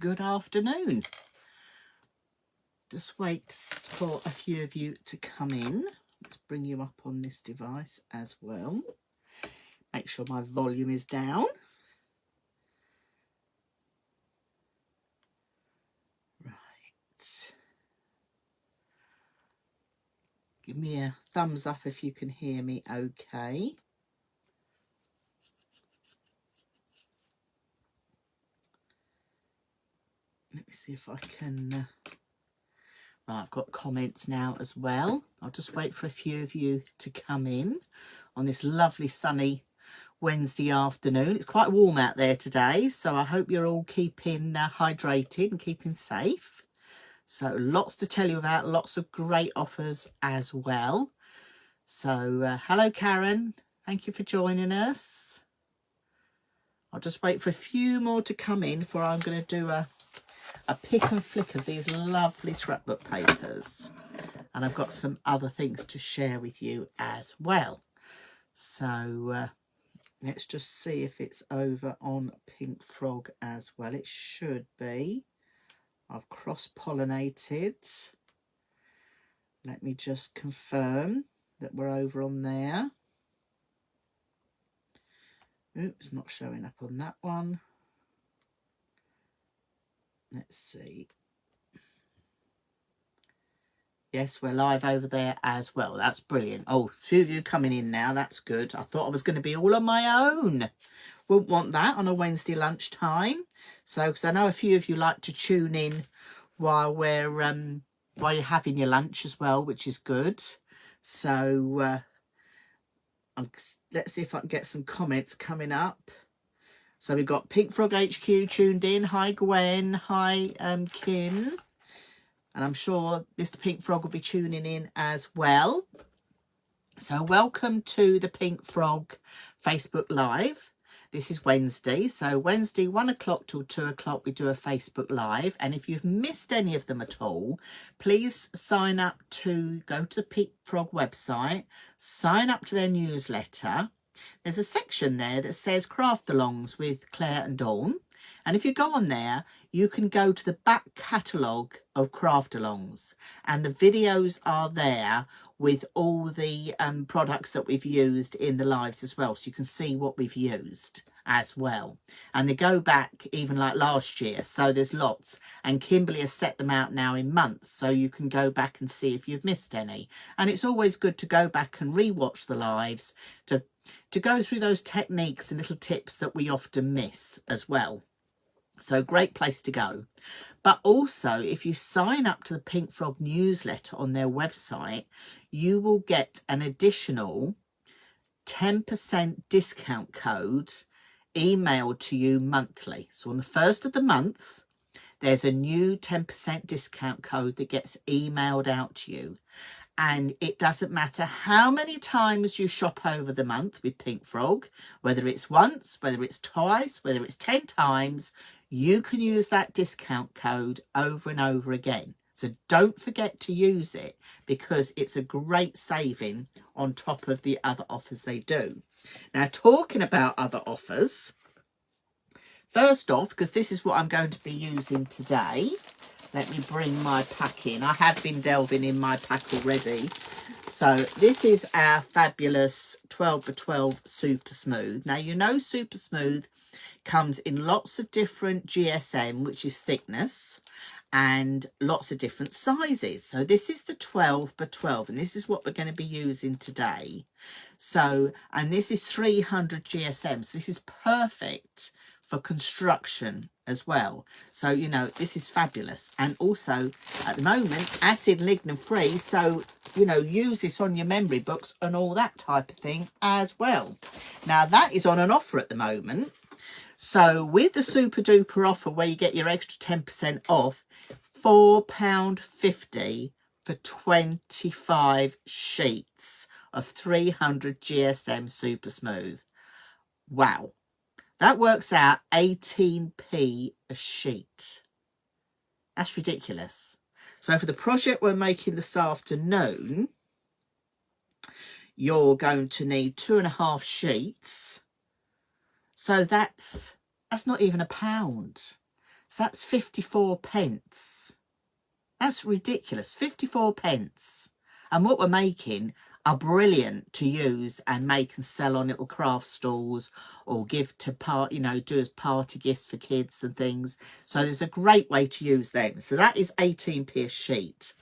good afternoon. Just wait for a few of you to come in. Let's bring you up on this device as well. Make sure my volume is down. Right. Give me a thumbs up if you can hear me okay. Let me see if I can... Right, I've got comments now as well. I'll just wait for a few of you to come in on this lovely sunny Wednesday afternoon. It's quite warm out there today, so I hope you're all keeping hydrated and keeping safe. So lots to tell you about, lots of great offers as well. So hello Karen, thank you for joining us. I'll just wait for a few more to come in before I'm going to do a pick and flick of these lovely scrapbook papers, and I've got some other things to share with you as well. So let's just see if it's over on Pink Frog as well. It should be. I've cross-pollinated. Let me just confirm that we're over on there. Oops, not showing up on that one. Let's see. Yes, we're live over there as well. That's brilliant. Oh, a few of you coming in now. That's good. I thought I was going to be all on my own. Wouldn't want that on a Wednesday lunchtime. So, because I know a few of you like to tune in while while you're having your lunch as well, which is good. So, let's see if I can get some comments coming up. So we've got Pink Frog HQ tuned in. Hi, Gwen. Hi, Kim. And I'm sure Mr. Pink Frog will be tuning in as well. So welcome to the Pink Frog Facebook Live. This is Wednesday. So Wednesday, 1 o'clock till 2 o'clock, we do a Facebook Live. And if you've missed any of them at all, please sign up to go to the Pink Frog website, sign up to their newsletter. There's a section there that says craft alongs with Claire and Dawn. And if you go on there, you can go to the back catalogue of craft alongs, and the videos are there with all the products that we've used in the lives as well. So you can see what we've used as well. And they go back even like last year. So there's lots. And Kimberly has set them out now in months. So you can go back and see if you've missed any. And it's always good to go back and rewatch the lives to go through those techniques and little tips that we often miss as well. So great place to go. But also, if you sign up to the Pink Frog newsletter on their website, you will get an additional 10% discount code emailed to you monthly. So on the first of the month, there's a new 10% discount code that gets emailed out to you. And it doesn't matter how many times you shop over the month with Pink Frog, whether it's once, whether it's twice, whether it's 10 times, you can use that discount code over and over again. So don't forget to use it, because it's a great saving on top of the other offers they do. Now, talking about other offers, first off, because this is what I'm going to be using today, let me bring my pack in. I have been delving in my pack already. So this is our fabulous 12x12 Super Smooth. Now, you know Super Smooth comes in lots of different GSM, which is thickness, and lots of different sizes. So this is the 12x12, and this is what we're going to be using today. So, and this is 300 GSM. So this is perfect for construction as well. So, you know, this is fabulous. And also at the moment, acid lignin free. So, you know, use this on your memory books and all that type of thing as well. Now that is on an offer at the moment. So with the super duper offer where you get your extra 10% off, £4.50 for 25 sheets of 300 GSM Super Smooth. Wow. That works out 18p a sheet. That's ridiculous. So for the project we're making this afternoon, you're going to need 2.5 sheets. So that's not even £1. So that's 54 pence. That's ridiculous, 54 pence. And what we're making are brilliant to use and make and sell on little craft stalls or give to do as party gifts for kids and things. So there's a great way to use them. So that is 18p a sheet.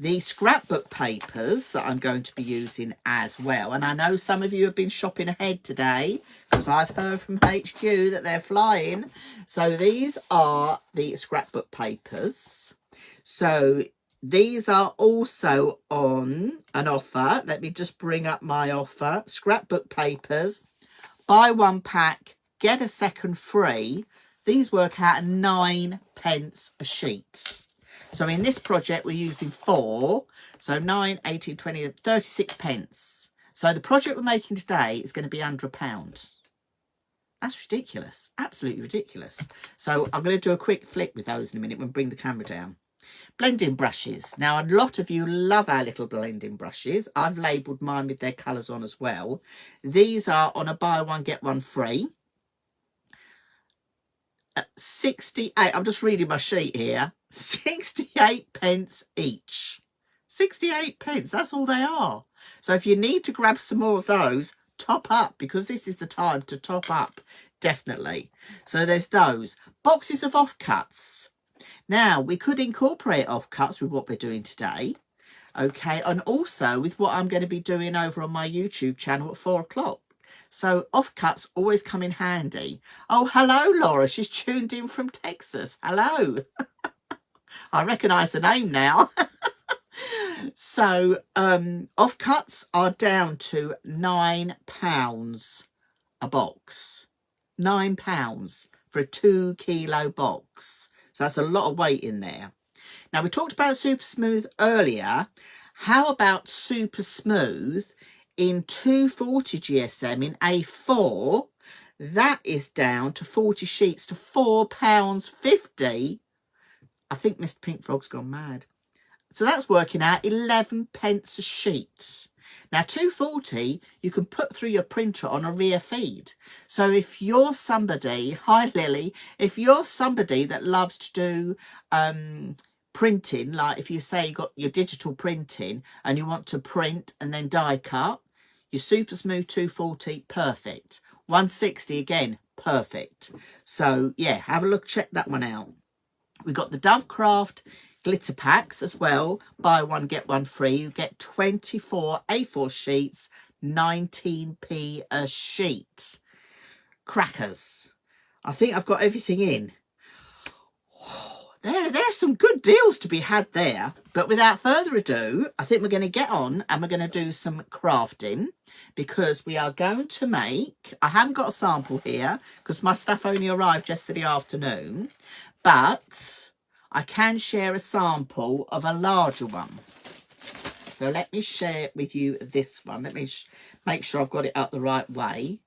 The scrapbook papers that I'm going to be using as well. And I know some of you have been shopping ahead today because I've heard from HQ that they're flying. So these are the scrapbook papers. So these are also on an offer. Let me just bring up my offer. Scrapbook papers, buy one pack, get a second free. These work out at 9 pence a sheet. So in this project, we're using 4. So 9, 18, 20, 36 pence. So the project we're making today is going to be under £1. That's ridiculous. Absolutely ridiculous. So I'm going to do a quick flip with those in a minute when we bring the camera down. Blending brushes. Now, a lot of you love our little blending brushes. I've labelled mine with their colours on as well. These are on a buy one, get one free. 68, I'm just reading my sheet here, 68 pence each. 68 pence, that's all they are. So if you need to grab some more of those, top up, because this is the time to top up, definitely. So there's those. Boxes of offcuts. Now, we could incorporate offcuts with what we're doing today, okay, and also with what I'm going to be doing over on my YouTube channel at 4 o'clock. So offcuts always come in handy. Oh, hello, Laura. She's tuned in from Texas. Hello. I recognise the name now. So offcuts are down to £9 a box. £9 for a 2 kilo box. So that's a lot of weight in there. Now, we talked about super smooth earlier. How about super smooth in 240 GSM in A4? That is down to 40 sheets to £4.50. I think Mr. Pink Frog's gone mad. So that's working out 11 pence a sheet. Now, 240, you can put through your printer on a rear feed. So if you're somebody, hi Lily, if you're somebody that loves to do printing, like if you say you got your digital printing and you want to print and then die cut, your super smooth 240, perfect. 160 again, perfect. So yeah, have a look, check that one out. We've got the Dovecraft glitter packs as well. Buy one, get one free. You get 24 A4 sheets, 19p a sheet. Crackers. I think I've got everything in. There's some good deals to be had there. But without further ado, I think we're going to get on and we're going to do some crafting, because we are going to make, I haven't got a sample here because my stuff only arrived yesterday afternoon, but I can share a sample of a larger one. So let me share with you this one. Let me make sure I've got it up the right way.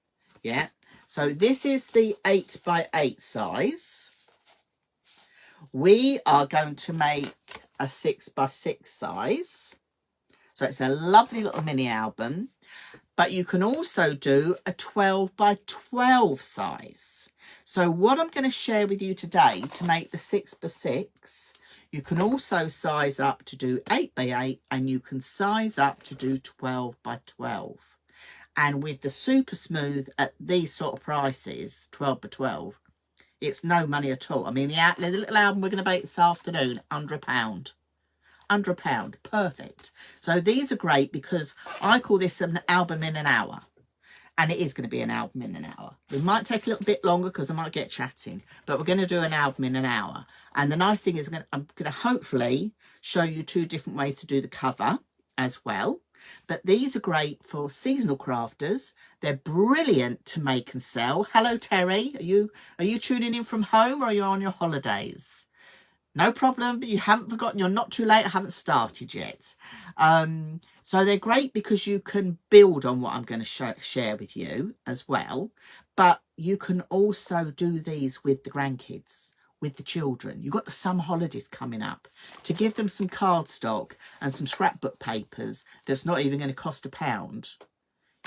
Yeah. So this is the 8x8 size. We are going to make a 6x6 size. So it's a lovely little mini album. But you can also do a 12x12 size. So what I'm going to share with you today to make the 6x6, you can also size up to do 8x8 and you can size up to do 12x12. And with the super smooth at these sort of prices, 12x12, it's no money at all. I mean, the little album we're going to bake this afternoon, under £1. Under £1, perfect. So these are great because I call this an album in an hour. And it is going to be an album in an hour. It might take a little bit longer because I might get chatting, but we're going to do an album in an hour. And the nice thing is I'm going to hopefully show you 2 different ways to do the cover as well. But these are great for seasonal crafters. They're brilliant to make and sell. Hello, Terry. Are you tuning in from home or are you on your holidays? No problem, but you haven't forgotten. You're not too late. I haven't started yet. So they're great because you can build on what I'm going to share with you as well. But you can also do these with the grandkids, with the children. You've got the summer holidays coming up, to give them some cardstock and some scrapbook papers that's not even going to cost £1.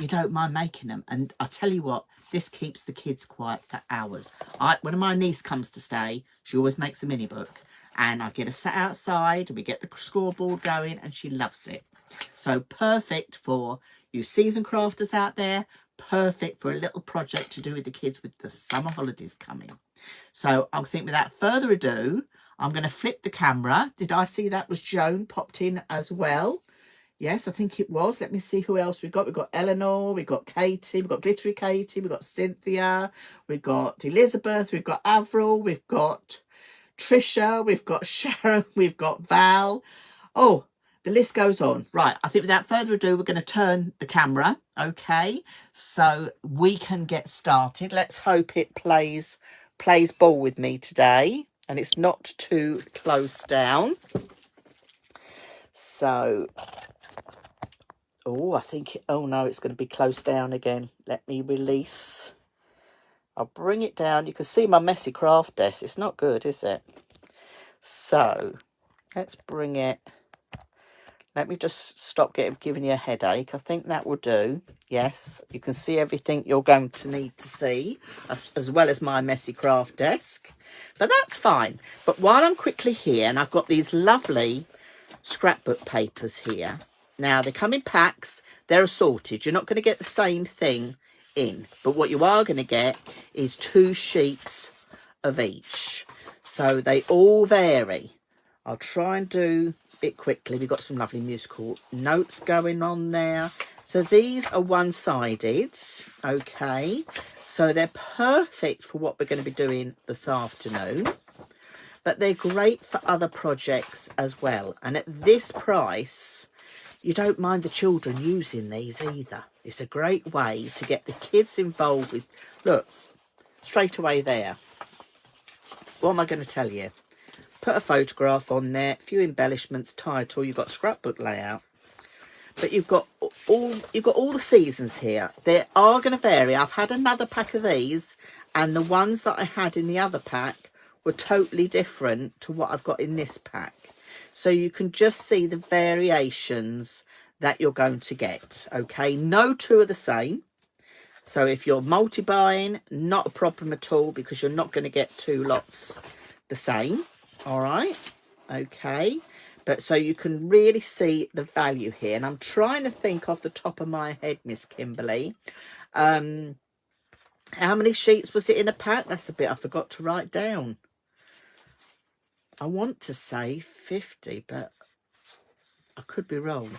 you don't mind making them. And I tell you what, this keeps the kids quiet for hours. When my niece comes to stay, she always makes a mini book, and I get her sat outside and we get the scoreboard going, and she loves it. So perfect for you seasoned crafters out there, perfect for a little project to do with the kids with the summer holidays coming. So I think without further ado, I'm going to flip the camera. Did I see that was Joan popped in as well? Yes, I think it was. Let me see who else we've got. We've got Eleanor, we've got Katie, we've got Glittery Katie, we've got Cynthia, we've got Elizabeth, we've got Avril, we've got Trisha, we've got Sharon, we've got Val. Oh, the list goes on. Right, I think without further ado, we're going to turn the camera, okay? So we can get started. Let's hope it plays ball with me today and it's not too close down. So... oh, I think, oh no, it's going to be close down again. Let me release. I'll bring it down. You can see my messy craft desk. It's not good, is it? So, let's bring it. Let me just stop giving you a headache. I think that will do. Yes, you can see everything you're going to need to see, as well as my messy craft desk. But that's fine. But while I'm quickly here, and I've got these lovely scrapbook papers here. Now, they come in packs. They're assorted. You're not going to get the same thing in. But what you are going to get is 2 sheets of each. So they all vary. I'll try and do it quickly. We've got some lovely musical notes going on there. So these are one-sided. Okay. So they're perfect for what we're going to be doing this afternoon. But they're great for other projects as well. And at this price, you don't mind the children using these either. It's a great way to get the kids involved with... look, straight away there. What am I going to tell you? Put a photograph on there, a few embellishments, title, you've got scrapbook layout. But you've got all the seasons here. They are going to vary. I've had another pack of these, and the ones that I had in the other pack were totally different to what I've got in this pack. So you can just see the variations that you're going to get. Okay, no 2 are the same. So if you're multi-buying, not a problem at all, because you're not going to get 2 lots the same. All right, okay. But so you can really see the value here. And I'm trying to think off the top of my head, Miss Kimberly. How many sheets was it in a pack? That's the bit I forgot to write down. I want to say 50, but I could be wrong.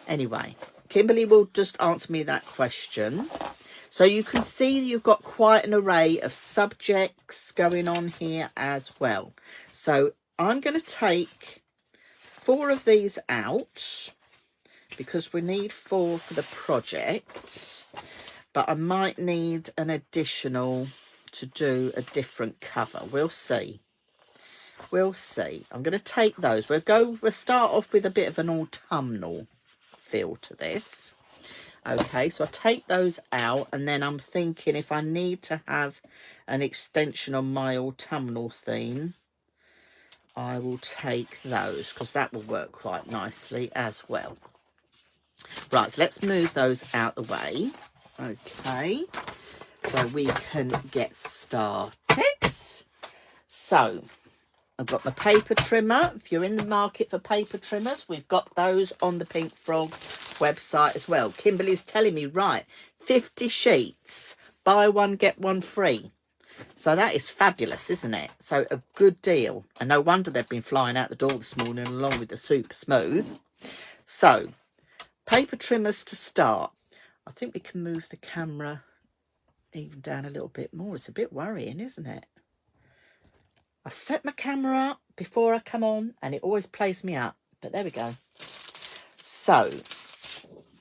Anyway, Kimberly will just answer me that question. So you can see you've got quite an array of subjects going on here as well. So I'm going to take 4 of these out because we need 4 for the project. But I might need an additional to do a different cover. We'll see. We'll see. I'm going to take those. We'll start off with a bit of an autumnal feel to this. Okay, so I take those out, and then I'm thinking if I need to have an extension on my autumnal theme, I will take those because that will work quite nicely as well. Right, so let's move those out the way. Okay, so we can get started. So I've got my paper trimmer. If you're in the market for paper trimmers, we've got those on the Pink Frog website as well. Kimberly's telling me, right, 50 sheets, buy one, get one free. So that is fabulous, isn't it? So a good deal. And no wonder they've been flying out the door this morning along with the Super Smooth. So, paper trimmers to start. I think we can move the camera even down a little bit more. It's a bit worrying, isn't it? I set my camera up before I come on and it always plays me up. But there we go. So,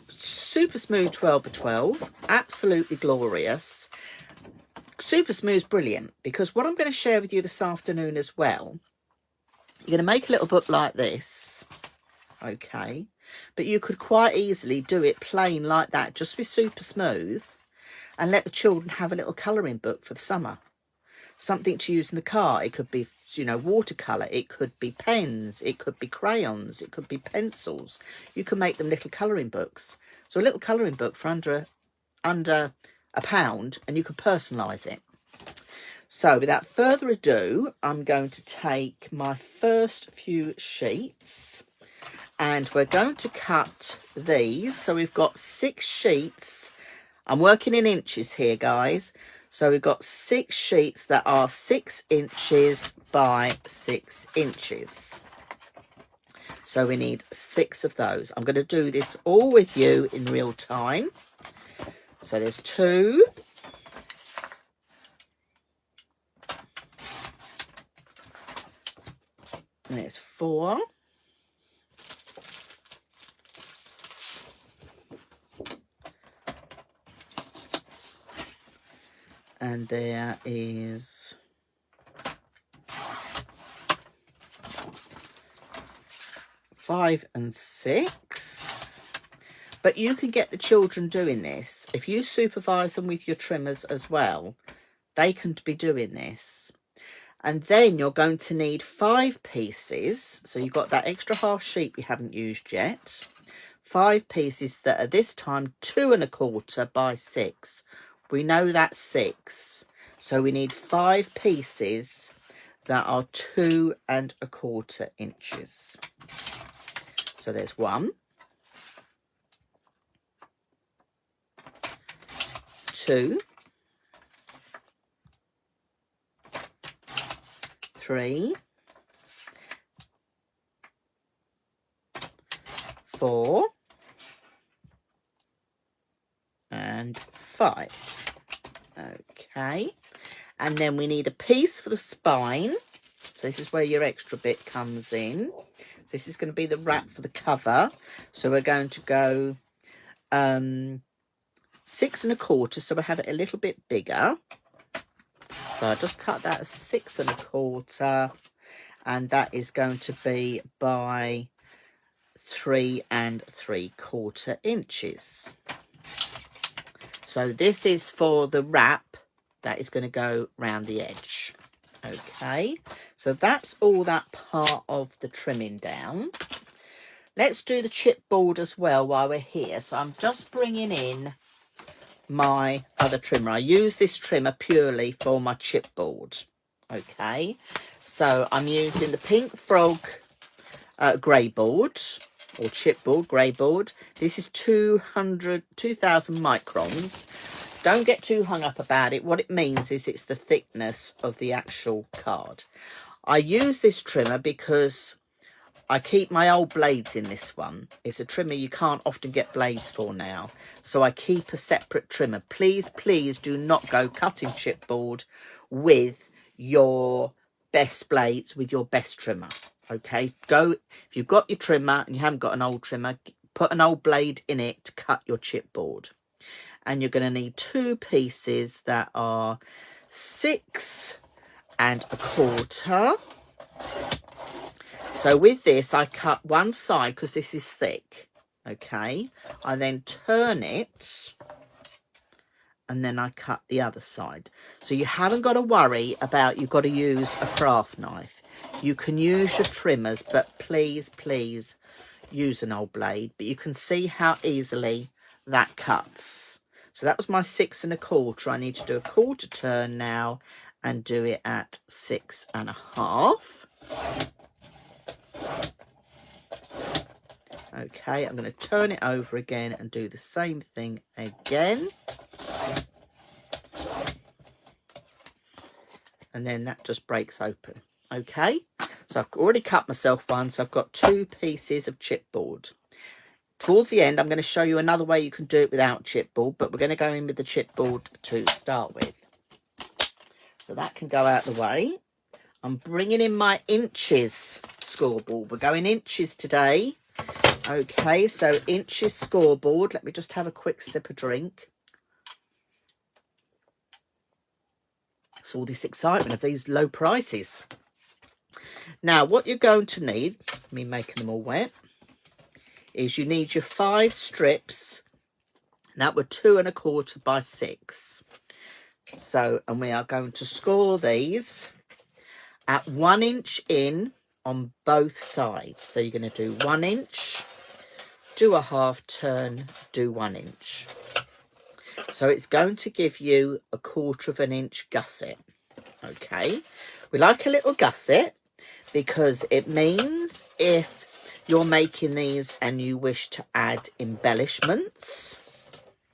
Super Smooth 12 by 12. Absolutely glorious. Super Smooth's brilliant because what I'm going to share with you this afternoon as well, you're going to make a little book like this. Okay. But you could quite easily do it plain like that, just with Super Smooth, and let the children have a little colouring book for the summer. Something to use in the car. It could be, you know, watercolour. It could be pens. It could be crayons. It could be pencils. You can make them little colouring books. So a little colouring book for under £1, and you can personalise it. So without further ado, I'm going to take my first few sheets and we're going to cut these. So we've got 6 sheets. I'm working in inches here, guys. So we've got 6 sheets that are 6 inches by 6 inches. So we need 6 of those. I'm going to do this all with you in real time. So there's 2. And there's 4. And there is 5 and 6. But you can get the children doing this. If you supervise them with your trimmers as well, they can be doing this. And then you're going to need 5 pieces. So you've got that extra half sheet we haven't used yet. 5 pieces that are this time 2 1/4 by 6. We know that's 6. So we need 5 pieces that are 2 1/4 inches. So there's 1, 2, 3, 4, and 5. Okay, and then we need a piece for the spine. So this is where your extra bit comes in. So this is going to be the wrap for the cover. So we're going to go 6 1/4, so we'll have it a little bit bigger. So I just cut that as 6 1/4, and that is going to be by 3 3/4 inches. So this is for the wrap that is going to go round the edge. Okay, so that's all that part of the trimming down. Let's do the chipboard as well while we're here. So I'm just bringing in my other trimmer. I use this trimmer purely for my chipboard. Okay, so I'm using the Pink Frog grey board, or chipboard, grey board. This is 2000 microns. Don't get too hung up about it. What it means is it's the thickness of the actual card. I use this trimmer because I keep my old blades in this one. It's a trimmer you can't often get blades for now. So I keep a separate trimmer. Please, please do not go cutting chipboard with your best blades, with your best trimmer. Okay, go, if you've got your trimmer and you haven't got an old trimmer, put an old blade in it to cut your chipboard. And you're going to need 2 pieces that are 6 1/4. So with this, I cut one side because this is thick. Okay, I then turn it and then I cut the other side. So you haven't got to worry about you've got to use a craft knife. You can use your trimmers, but please, please use an old blade. But you can see how easily that cuts. So that was my 6 1/4. I need to do a 1/4 turn now and do it at 6 1/2. Okay, I'm going to turn it over again and do the same thing again. And then that just breaks open. Okay, so I've already cut myself one, so I've got 2 pieces of chipboard. Towards the end, I'm going to show you another way you can do it without chipboard, but we're going to go in with the chipboard to start with. So that can go out the way. I'm bringing in my inches scoreboard. We're going inches today. Okay, so inches scoreboard. Let me just have a quick sip of drink. It's all this excitement of these low prices. Now, what you're going to need, me making them all wet, is you need your 5 strips. That were 2 1/4 by 6. So, and we are going to score these at 1 inch in on both sides. So you're going to do 1 inch, do a half turn, do 1 inch. So it's going to give you a 1/4 of an inch gusset. Okay, we like a little gusset because it means if you're making these and you wish to add embellishments,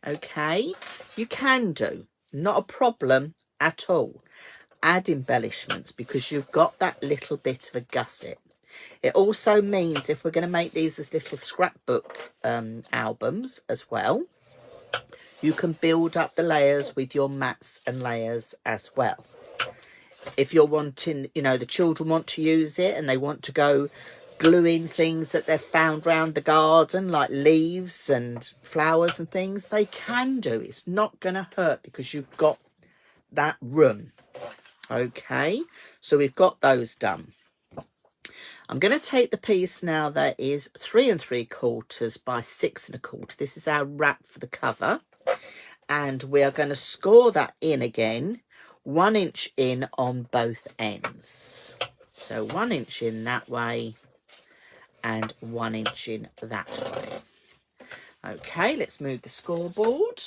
okay, you can do, not a problem at all. Add embellishments because you've got that little bit of a gusset. It also means if we're going to make these as little scrapbook albums as well, you can build up the layers with your mats and layers as well. If you're wanting, you know, the children want to use it and they want to go gluing things that they've found around the garden, like leaves and flowers and things, they can do. It's not going to hurt because you've got that room. Okay, so we've got those done. I'm going to take the piece now that is 3 3/4 by 6 1/4. This is our wrap for the cover. And we are going to score that in again, 1 inch in on both ends. So 1 inch in that way and 1 inch in that way. Okay, let's move the scoreboard.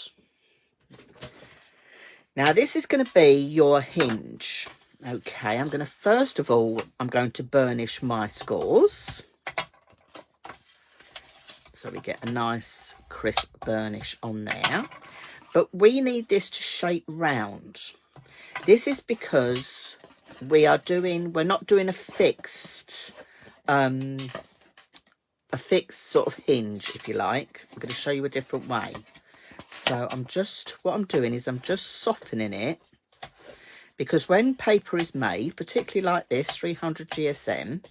Now this is going to be your hinge. Okay, I'm going to, first of all, I'm going to burnish my scores. So we get a nice crisp burnish on there. But we need this to shape round. This is because we're not doing a fixed sort of hinge, if you like. I'm going to show you a different way. So what I'm doing is I'm just softening it, because when paper is made, particularly like this, 300 GSM,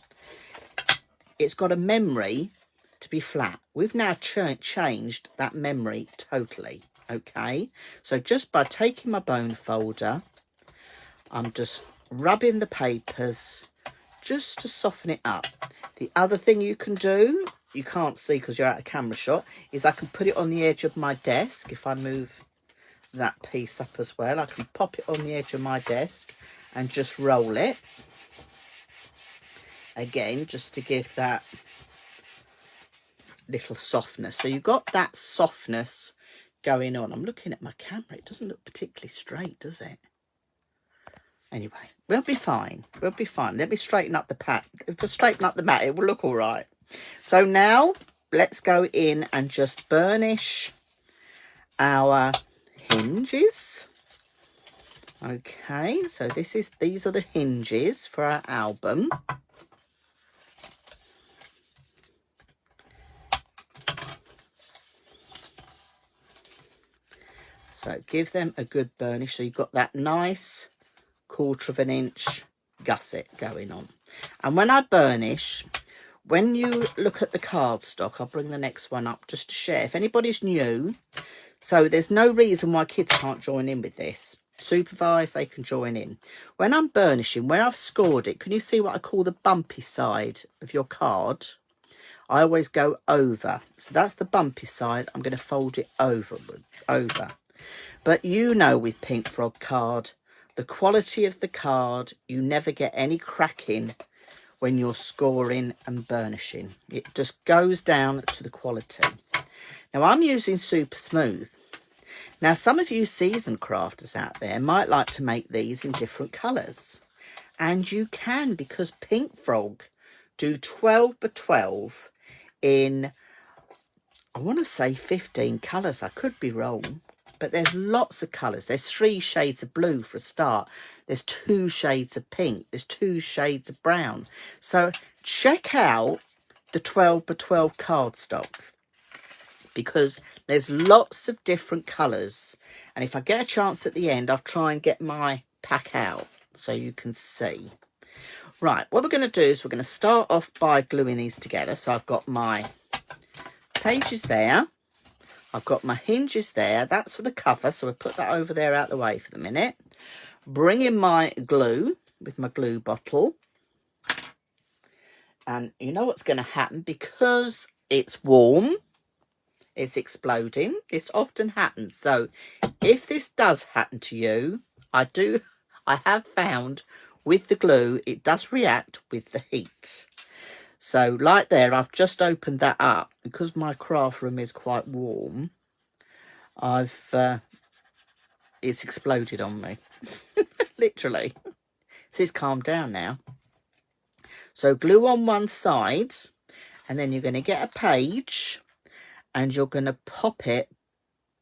it's got a memory to be flat. We've now changed that memory totally. Okay, so just by taking my bone folder, I'm just rubbing the papers just to soften it up. The other thing you can do, you can't see because you're out of camera shot, is I can put it on the edge of my desk. If I move that piece up as well, I can pop it on the edge of my desk and just roll it. Again, just to give that little softness. So you've got that softness going on. I'm looking at my camera. It doesn't look particularly straight, does it? Anyway, we'll be fine. We'll be fine. Let me straighten up the mat. Just straighten up the mat. It will look all right. So now let's go in and just burnish our hinges. Okay, so these are the hinges for our album. So give them a good burnish. So you've got that nice 1/4 of an inch gusset going on. And when I burnish, when you look at the cardstock, I'll bring the next one up just to share. If anybody's new, so there's no reason why kids can't join in with this. Supervised, they can join in. When I'm burnishing, when I've scored it, can you see what I call the bumpy side of your card? I always go over. So that's the bumpy side. I'm going to fold it over. But you know, with Pink Frog card, the quality of the card, you never get any cracking when you're scoring and burnishing. It just goes down to the quality. Now I'm using Super Smooth. Now some of you seasoned crafters out there might like to make these in different colours. And you can, because Pink Frog do 12 by 12 in, I want to say 15 colours. I could be wrong. But there's lots of colours. There's 3 shades of blue for a start. There's 2 shades of pink. There's 2 shades of brown. So check out the 12 by 12 cardstock, because there's lots of different colours. And if I get a chance at the end, I'll try and get my pack out so you can see. Right, what we're going to do is we're going to start off by gluing these together. So I've got my pages there. I've got my hinges there. That's for the cover. So we'll put that over there out the way for the minute. Bring in my glue with my glue bottle. And you know what's going to happen, because it's warm, it's exploding. This often happens. So if this does happen to you, I have found with the glue, it does react with the heat. So like there, I've just opened that up because my craft room is quite warm. It's exploded on me, literally. So it's calmed down now. So glue on one side, and then you're going to get a page and you're going to pop it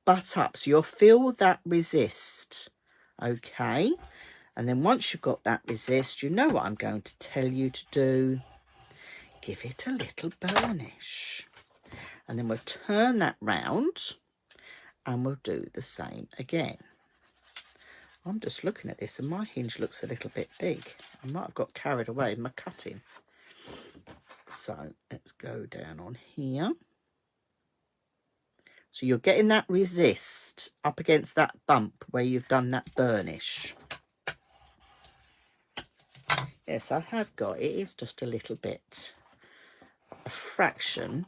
butt up. So you'll feel that resist. Okay. And then once you've got that resist, you know what I'm going to tell you to do. Give it a little burnish. And then we'll turn that round and we'll do the same again. I'm just looking at this and my hinge looks a little bit big. I might have got carried away in my cutting. So let's go down on here. So you're getting that resist up against that bump where you've done that burnish. Yes, I have got it. It's just a little bit, a fraction.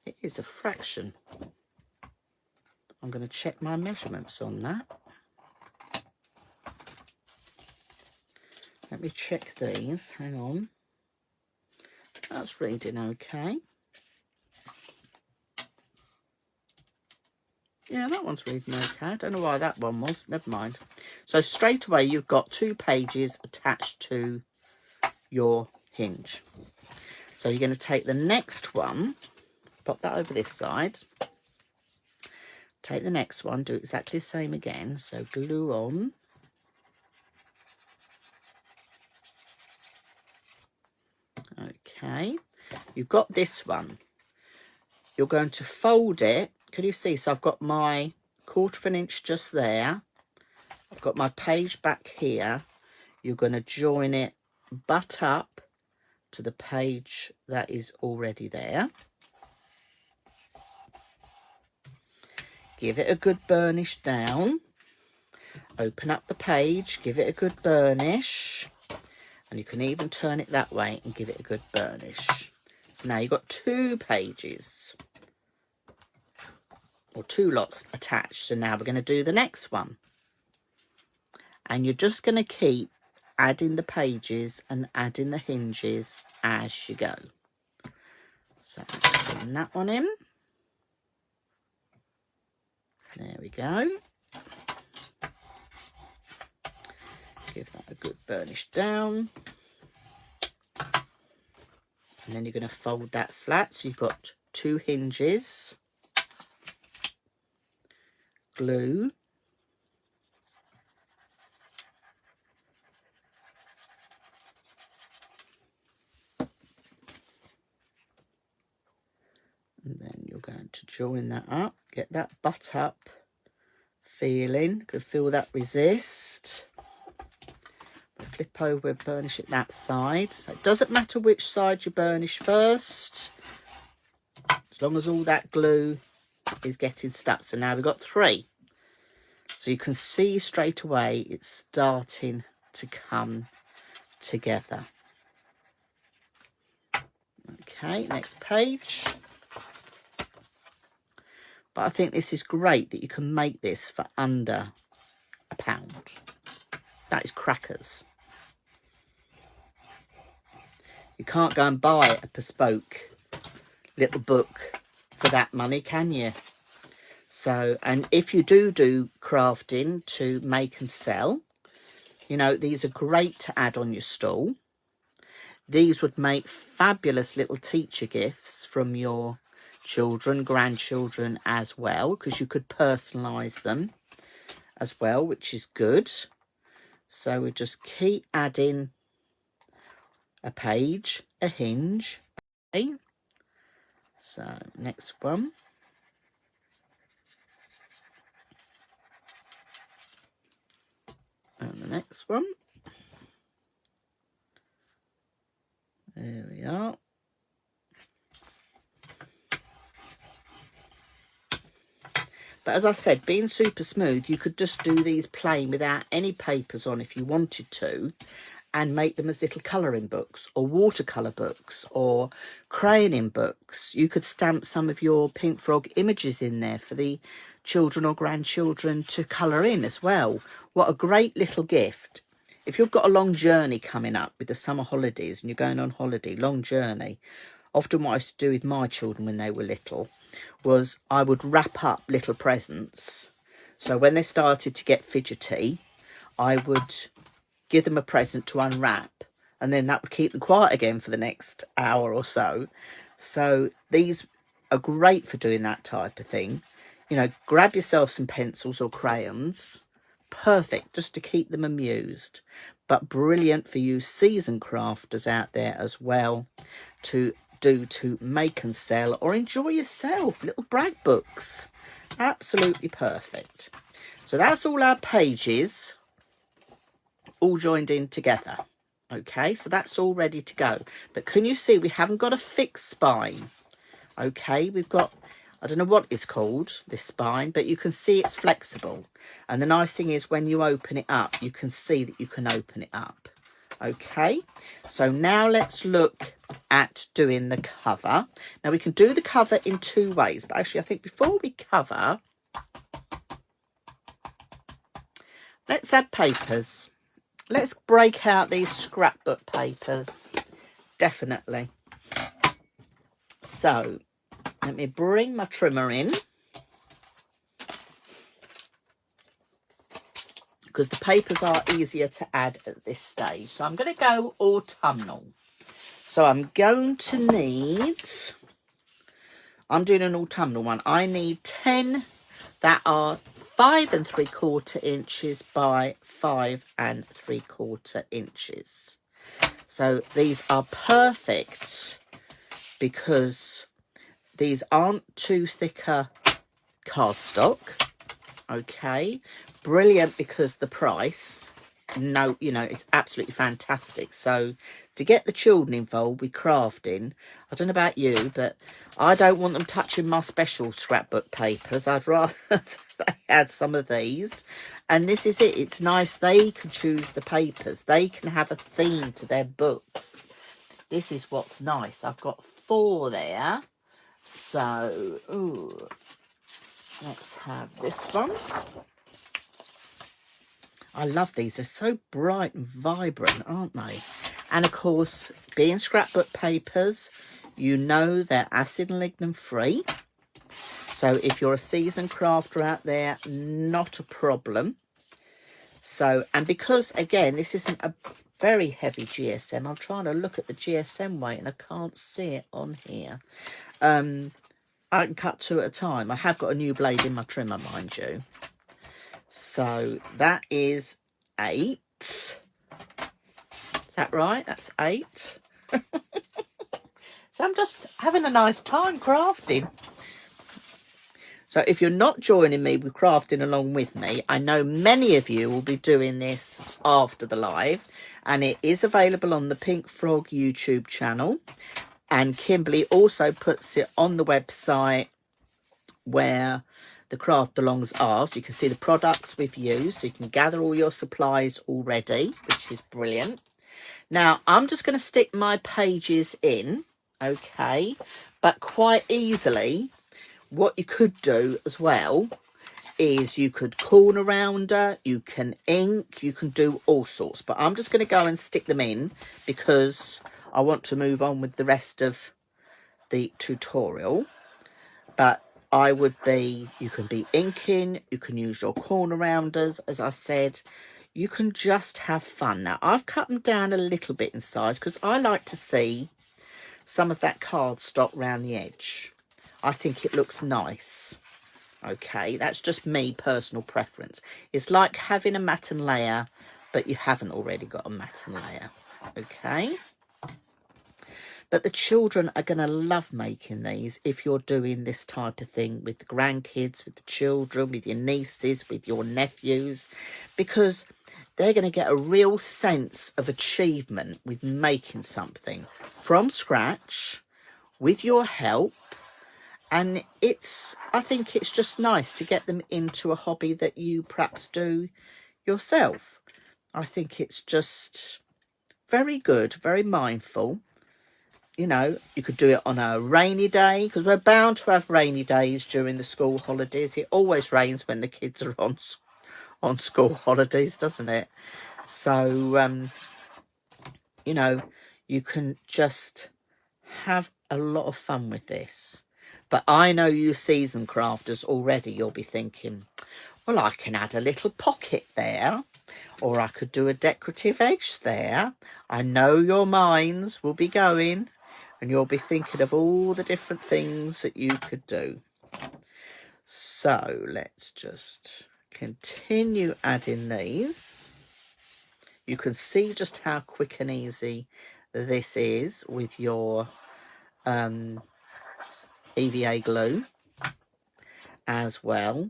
It is a fraction. I'm going to check my measurements on that. Let me check these. Hang on. That's reading okay. Yeah, that one's reading okay. I don't know why that one was. Never mind. So straight away, you've got 2 pages attached to your hinge. So you're going to take the next one, pop that over this side. Take the next one, do exactly the same again. So glue on. Okay. You've got this one. You're going to fold it. Can you see? So I've got my 1/4 of an inch just there. I've got my page back here. You're going to join it butt up to the page that is already there. Give it a good burnish down. Open up the page, give it a good burnish. And you can even turn it that way and give it a good burnish. So now you've got 2 pages. Or 2 lots attached. So now we're going to do the next one. And you're just going to keep adding the pages and adding the hinges as you go. So putting that one in. There we go. Give that a good burnish down. And then you're going to fold that flat. So you've got 2 hinges. Glue. And then you're going to join that up. Get that butt up feeling. Could feel that resist. Flip over and burnish it that side. So it doesn't matter which side you burnish first, as long as all that glue is getting stuck. So now we've got 3. So you can see straight away it's starting to come together. Okay, next page. But I think this is great that you can make this for under £1. That is crackers. You can't go and buy a bespoke little book for that money, can you? So, and if you do crafting to make and sell, you know, these are great to add on your stall. These would make fabulous little teacher gifts from your children, grandchildren as well, because you could personalise them as well, which is good. So we just keep adding a page, a hinge. Okay. So next one. And the next one. There we are. But as I said, being super smooth, you could just do these plain without any papers on if you wanted to, and make them as little colouring books or watercolour books or crayoning books. You could stamp some of your Pink Frog images in there for the children or grandchildren to colour in as well. What a great little gift. if you've got a long journey coming up with the summer holidays and you're going on holiday, long journey, often what I used to do with my children when they were little was I would wrap up little presents. So when they started to get fidgety, I would give them a present to unwrap, and then that would keep them quiet again for the next hour or so. So these are great for doing that type of thing. You know, grab yourself some pencils or crayons. Perfect, just to keep them amused. But brilliant for you seasoned crafters out there as well to do, to make and sell or enjoy yourself. Little brag books. Absolutely perfect. So that's all our pages all joined in together. Okay, so that's all ready to go. But can you see we haven't got a fixed spine? Okay, we've got, I don't know what it's called, this spine, but you can see it's flexible. And the nice thing is when you open it up, you can see that you can open it up. Okay, so now let's look at doing the cover. Now we can do the cover in 2 ways, but actually I think before we cover, let's add papers. Let's break out these scrapbook papers, definitely. So let me bring my trimmer in, because the papers are easier to add at this stage. So I'm going to go autumnal. So I'm going to need, I'm doing an autumnal one. I need 10 that are 5 3/4 inches by 5 3/4 inches. So these are perfect because these aren't too thicker cardstock. Okay, brilliant because the price, no, you know, it's absolutely fantastic. So to get the children involved with crafting, I don't know about you, but I don't want them touching my special scrapbook papers. I'd rather they had some of these. And this is it. It's nice. They can choose the papers. They can have a theme to their books. This is what's nice. I've got 4 there. So, ooh, let's have this one. I love these. They're so bright and vibrant, aren't they? And of course, being scrapbook papers, you know they're acid and lignin free. So if you're a seasoned crafter out there, not a problem. So, and because again, this isn't a very heavy GSM, I'm trying to look at the GSM weight and I can't see it on here. I can cut 2 at a time. I have got a new blade in my trimmer, mind you. So that is 8. Is that right? That's 8. So I'm just having a nice time crafting. So if you're not joining me with crafting along with me, I know many of you will be doing this after the live, and it is available on the Pink Frog YouTube channel. And Kimberly also puts it on the website where the craft alongs are, so you can see the products we've used, so you can gather all your supplies already, which is brilliant. Now I'm just going to stick my pages in, okay, but quite easily what you could do as well is you could corner rounder, you can ink, you can do all sorts, but I'm just going to go and stick them in because I want to move on with the rest of the tutorial. But I would be, you can be inking, you can use your corner rounders, as I said, you can just have fun. Now, I've cut them down a little bit in size because I like to see some of that cardstock round the edge. I think it looks nice. Okay, that's just me, personal preference. It's like having a matten layer, but you haven't already got a matten layer. Okay. But the children are going to love making these if you're doing this type of thing with the grandkids, with the children, with your nieces, with your nephews, because they're going to get a real sense of achievement with making something from scratch with your help. And it's, I think it's just nice to get them into a hobby that you perhaps do yourself. I think it's just very good, very mindful. You know, you could do it on a rainy day because we're bound to have rainy days during the school holidays. It always rains when the kids are on school holidays, doesn't it? So, you know, you can just have a lot of fun with this. But I know you seasoned crafters already, you'll be thinking, well, I can add a little pocket there, or I could do a decorative edge there. I know your minds will be going, and you'll be thinking of all the different things that you could do. So let's just continue adding these. You can see just how quick and easy this is with your EVA glue as well.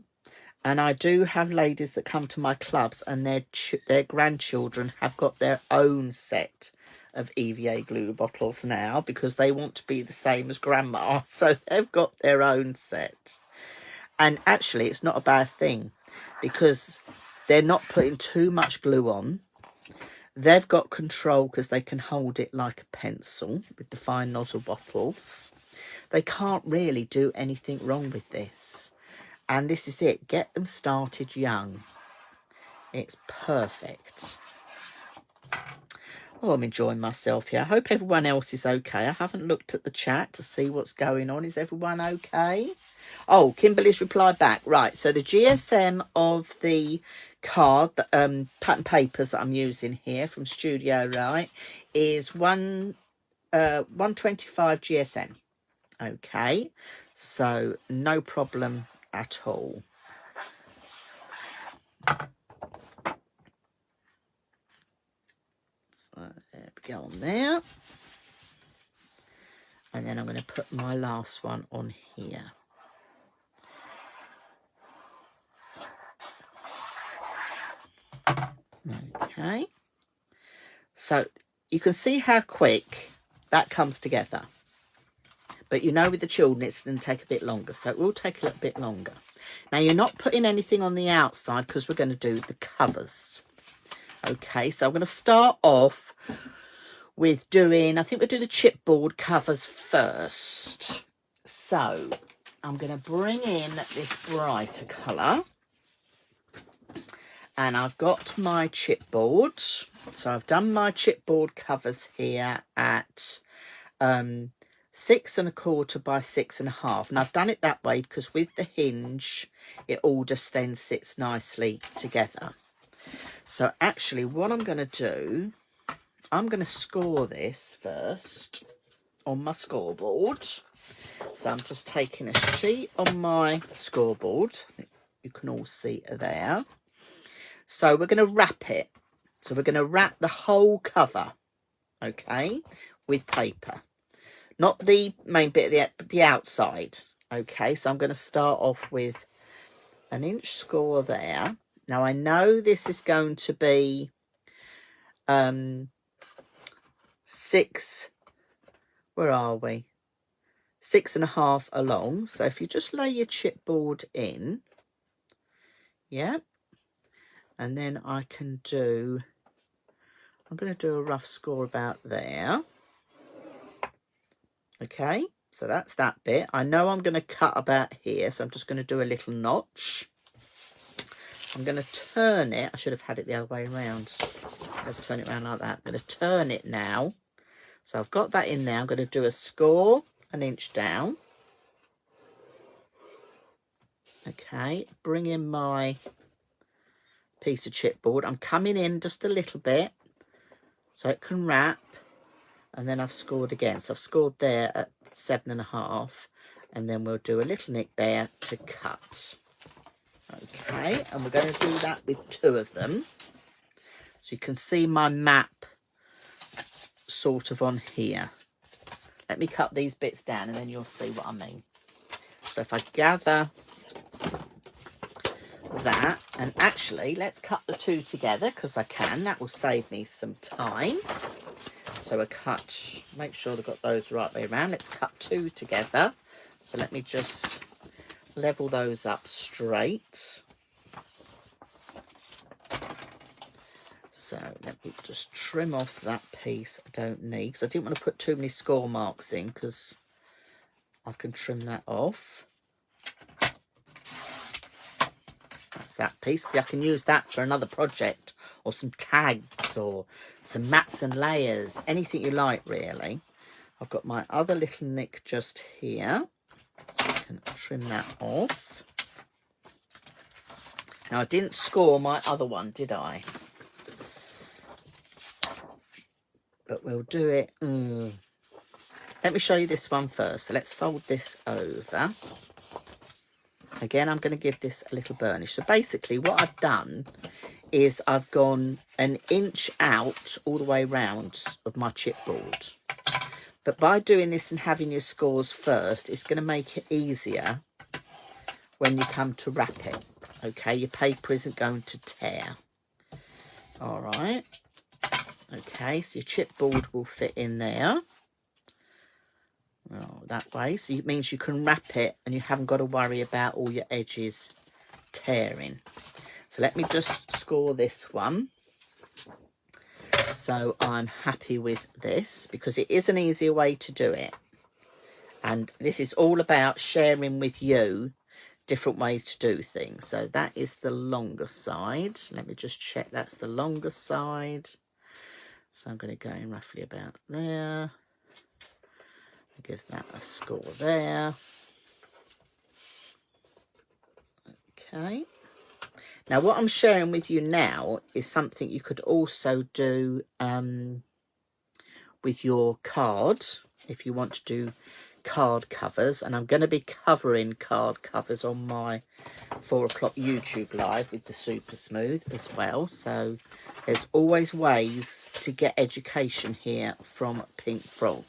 And I do have ladies that come to my clubs and their grandchildren have got their own set of EVA glue bottles now because they want to be the same as grandma. So they've got their own set. And actually, it's not a bad thing because they're not putting too much glue on. They've got control because they can hold it like a pencil with the fine nozzle bottles. They can't really do anything wrong with this. And this is it. Get them started young. It's perfect. Oh, I'm enjoying myself here. I hope everyone else is okay. I haven't looked at the chat to see what's going on. Is everyone okay? Oh, Kimberly's replied back. Right, so the GSM of the card, pattern papers that I'm using here from Studio Right, is 125 GSM. Okay, so no problem at all. So there we go on there. And then I'm going to put my last one on here. Okay. So you can see how quick that comes together. But you know with the children it's going to take a bit longer. So it will take a little bit longer. Now you're not putting anything on the outside because we're going to do the covers. Okay, so I'm going to start off with doing, I think we'll do the chipboard covers first. So I'm going to bring in this brighter colour. And I've got my chipboard. So I've done my chipboard covers here at 6 1/4 by 6 1/2. And I've done it that way because with the hinge, it all just then sits nicely together. So actually what I'm going to do, I'm going to score this first on my scoreboard. So I'm just taking a sheet on my scoreboard. You can all see it there. So we're going to wrap it. So we're going to wrap the whole cover, okay, with paper. Not the main bit of the outside, okay. So I'm going to start off with an inch score there. Now I know this is going to be 6, where are we? 6 1/2 along. So if you just lay your chipboard in, yeah, and then I can do, I'm going to do a rough score about there. Okay, so that's that bit. I know I'm going to cut about here, so I'm just going to do a little notch. I'm going to turn it. I should have had it the other way around. Let's turn it around like that. I'm going to turn it now. So I've got that in there. I'm going to do a score an inch down. Okay, bring in my piece of chipboard. I'm coming in just a little bit so it can wrap. And then I've scored again. So I've scored there at 7 1/2. And then we'll do a little nick there to cut. Okay, and we're going to do that with 2 of them. So you can see my map sort of on here. Let me cut these bits down and then you'll see what I mean. So if I gather that, and actually let's cut the 2 together because I can. That will save me some time. So I cut, make sure they've got those right way around. Let's cut 2 together. So let me just level those up straight. So let me just trim off that piece I don't need, because I didn't want to put too many score marks in, because I can trim that off. That's that piece. I can use that for another project or some tags or some mats and layers, anything you like really. I've got my other little nick just here, so I can trim that off. Now I didn't score my other one, did I? But we'll do it. Let me show you this one first. So let's fold this over. Again, I'm going to give this a little burnish. So basically what I've done is I've gone 1 inch out all the way round of my chipboard. But by doing this and having your scores first, it's going to make it easier when you come to wrap it. Okay, your paper isn't going to tear. All right. Okay, so your chipboard will fit in there. Oh, that way. So it means you can wrap it and you haven't got to worry about all your edges tearing. So let me just score this one. So I'm happy with this because it is an easier way to do it. And this is all about sharing with you different ways to do things. So that is the longer side. Let me just check that's the longer side. So I'm going to go in roughly about there. Give that a score there. Okay. Now what I'm sharing with you now is something you could also do with your card if you want to do card covers, and I'm going to be covering card covers on my 4 o'clock YouTube live with the Super Smooth as well. So there's always ways to get education here from Pink Frog.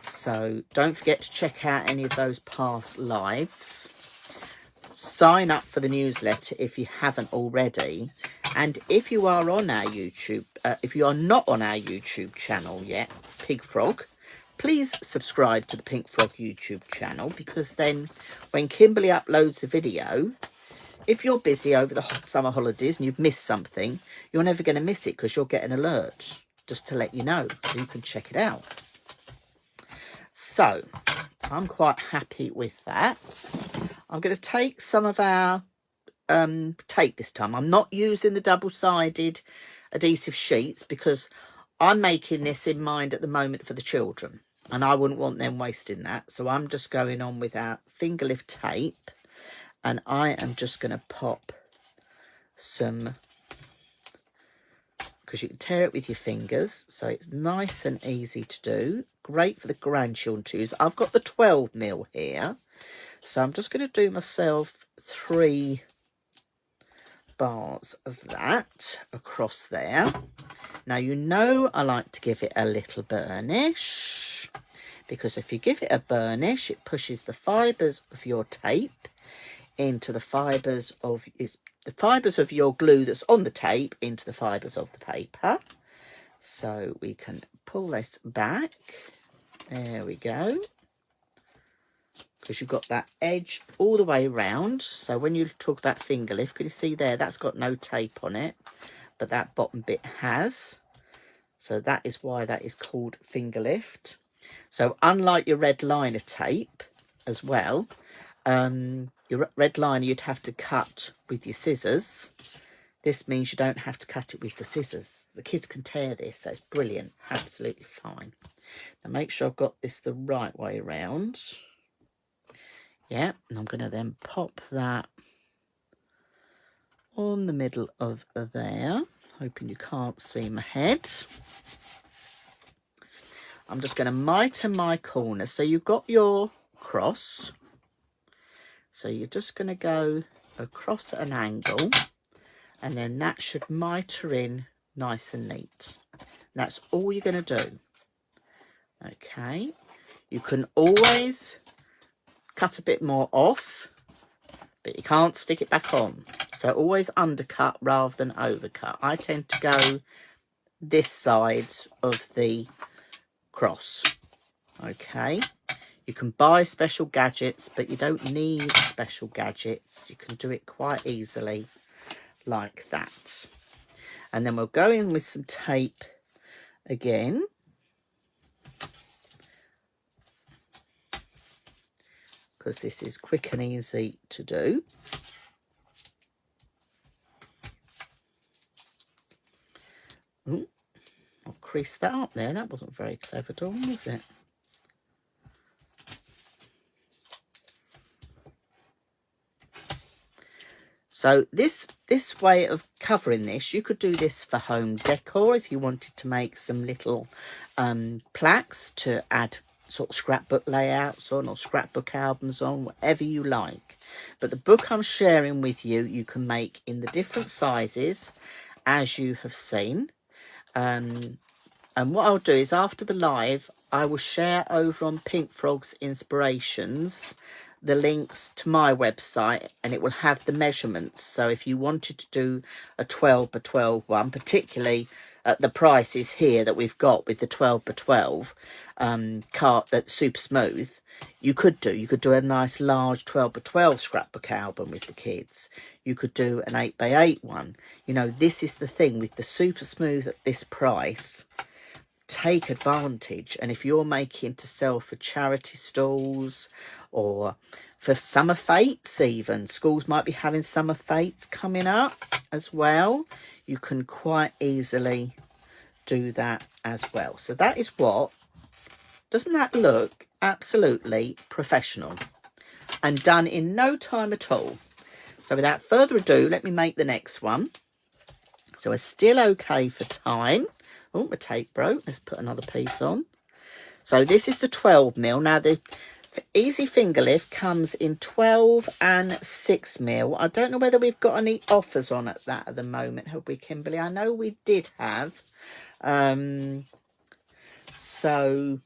So don't forget to check out any of those past lives. Sign up for the newsletter if you haven't already. And if you are on our YouTube, if you are not on our YouTube channel yet, Pink Frog, please subscribe to the Pink Frog YouTube channel, because then when Kimberly uploads a video, if you're busy over the summer holidays and you've missed something, you're never going to miss it because you'll get an alert just to let you know so you can check it out. So I'm quite happy with that. I'm going to take some of our tape this time. I'm not using the double-sided adhesive sheets because I'm making this in mind at the moment for the children, and I wouldn't want them wasting that. So I'm just going on with our finger lift tape, and I am just going to pop some, because you can tear it with your fingers, so it's nice and easy to do. Great for the grandchildren to use. I've got the 12mm here, so I'm just going to do myself 3 bars of that across there. Now you know I like to give it a little burnish, because if you give it a burnish, it pushes the fibres of your tape into the fibres of your glue that's on the tape into the fibres of the paper. So we can pull this back. There we go. Because you've got that edge all the way round. So when you talk about finger lift, can you see there, that's got no tape on it, but that bottom bit has. So that is why that is called finger lift. So unlike your red liner tape as well, your red liner you'd have to cut with your scissors. This means you don't have to cut it with the scissors. The kids can tear this, so it's brilliant, absolutely fine. Now make sure I've got this the right way around. Yeah, and I'm going to then pop that on the middle of there, hoping you can't see my head. I'm just going to mitre my corner. So you've got your cross. So you're just going to go across at an angle, and then that should mitre in nice and neat. And that's all you're going to do. Okay. You can always cut a bit more off, but you can't stick it back on. So always undercut rather than overcut. I tend to go this side of the cross. Okay. You can buy special gadgets, but you don't need special gadgets. You can do it quite easily like that. And then we'll go in with some tape again. Because this is quick and easy to do. crease that up there. That wasn't very clever, Dawn, was it? So this way of covering this, you could do this for home decor if you wanted to make some little plaques to add sort of scrapbook layouts on or scrapbook albums on, whatever you like. But the book I'm sharing with you, you can make in the different sizes as you have seen. And what I'll do is after the live, I will share over on Pink Frog's Inspirations the links to my website, and it will have the measurements. So if you wanted to do a 12 by 12 one, particularly at the prices here that we've got with the 12 by 12 card that's super smooth, you could do a nice large 12 by 12 scrapbook album with the kids. You could do an 8 by 8 one. You know, this is the thing with the super smooth at this price. Take advantage. And if you're making to sell for charity stalls or for summer fates, even schools might be having summer fates coming up as well, you can quite easily do that as well. So that is what, doesn't that look absolutely professional and done in no time at all? So without further ado, let me make the next one. So we're still okay for time. Oh, my tape broke. Let's put another piece on. So this is the 12mm. Now, the Easy Finger Lift comes in 12 and 6mm. I don't know whether we've got any offers on at that at the moment, have we, Kimberly? I know we did have. So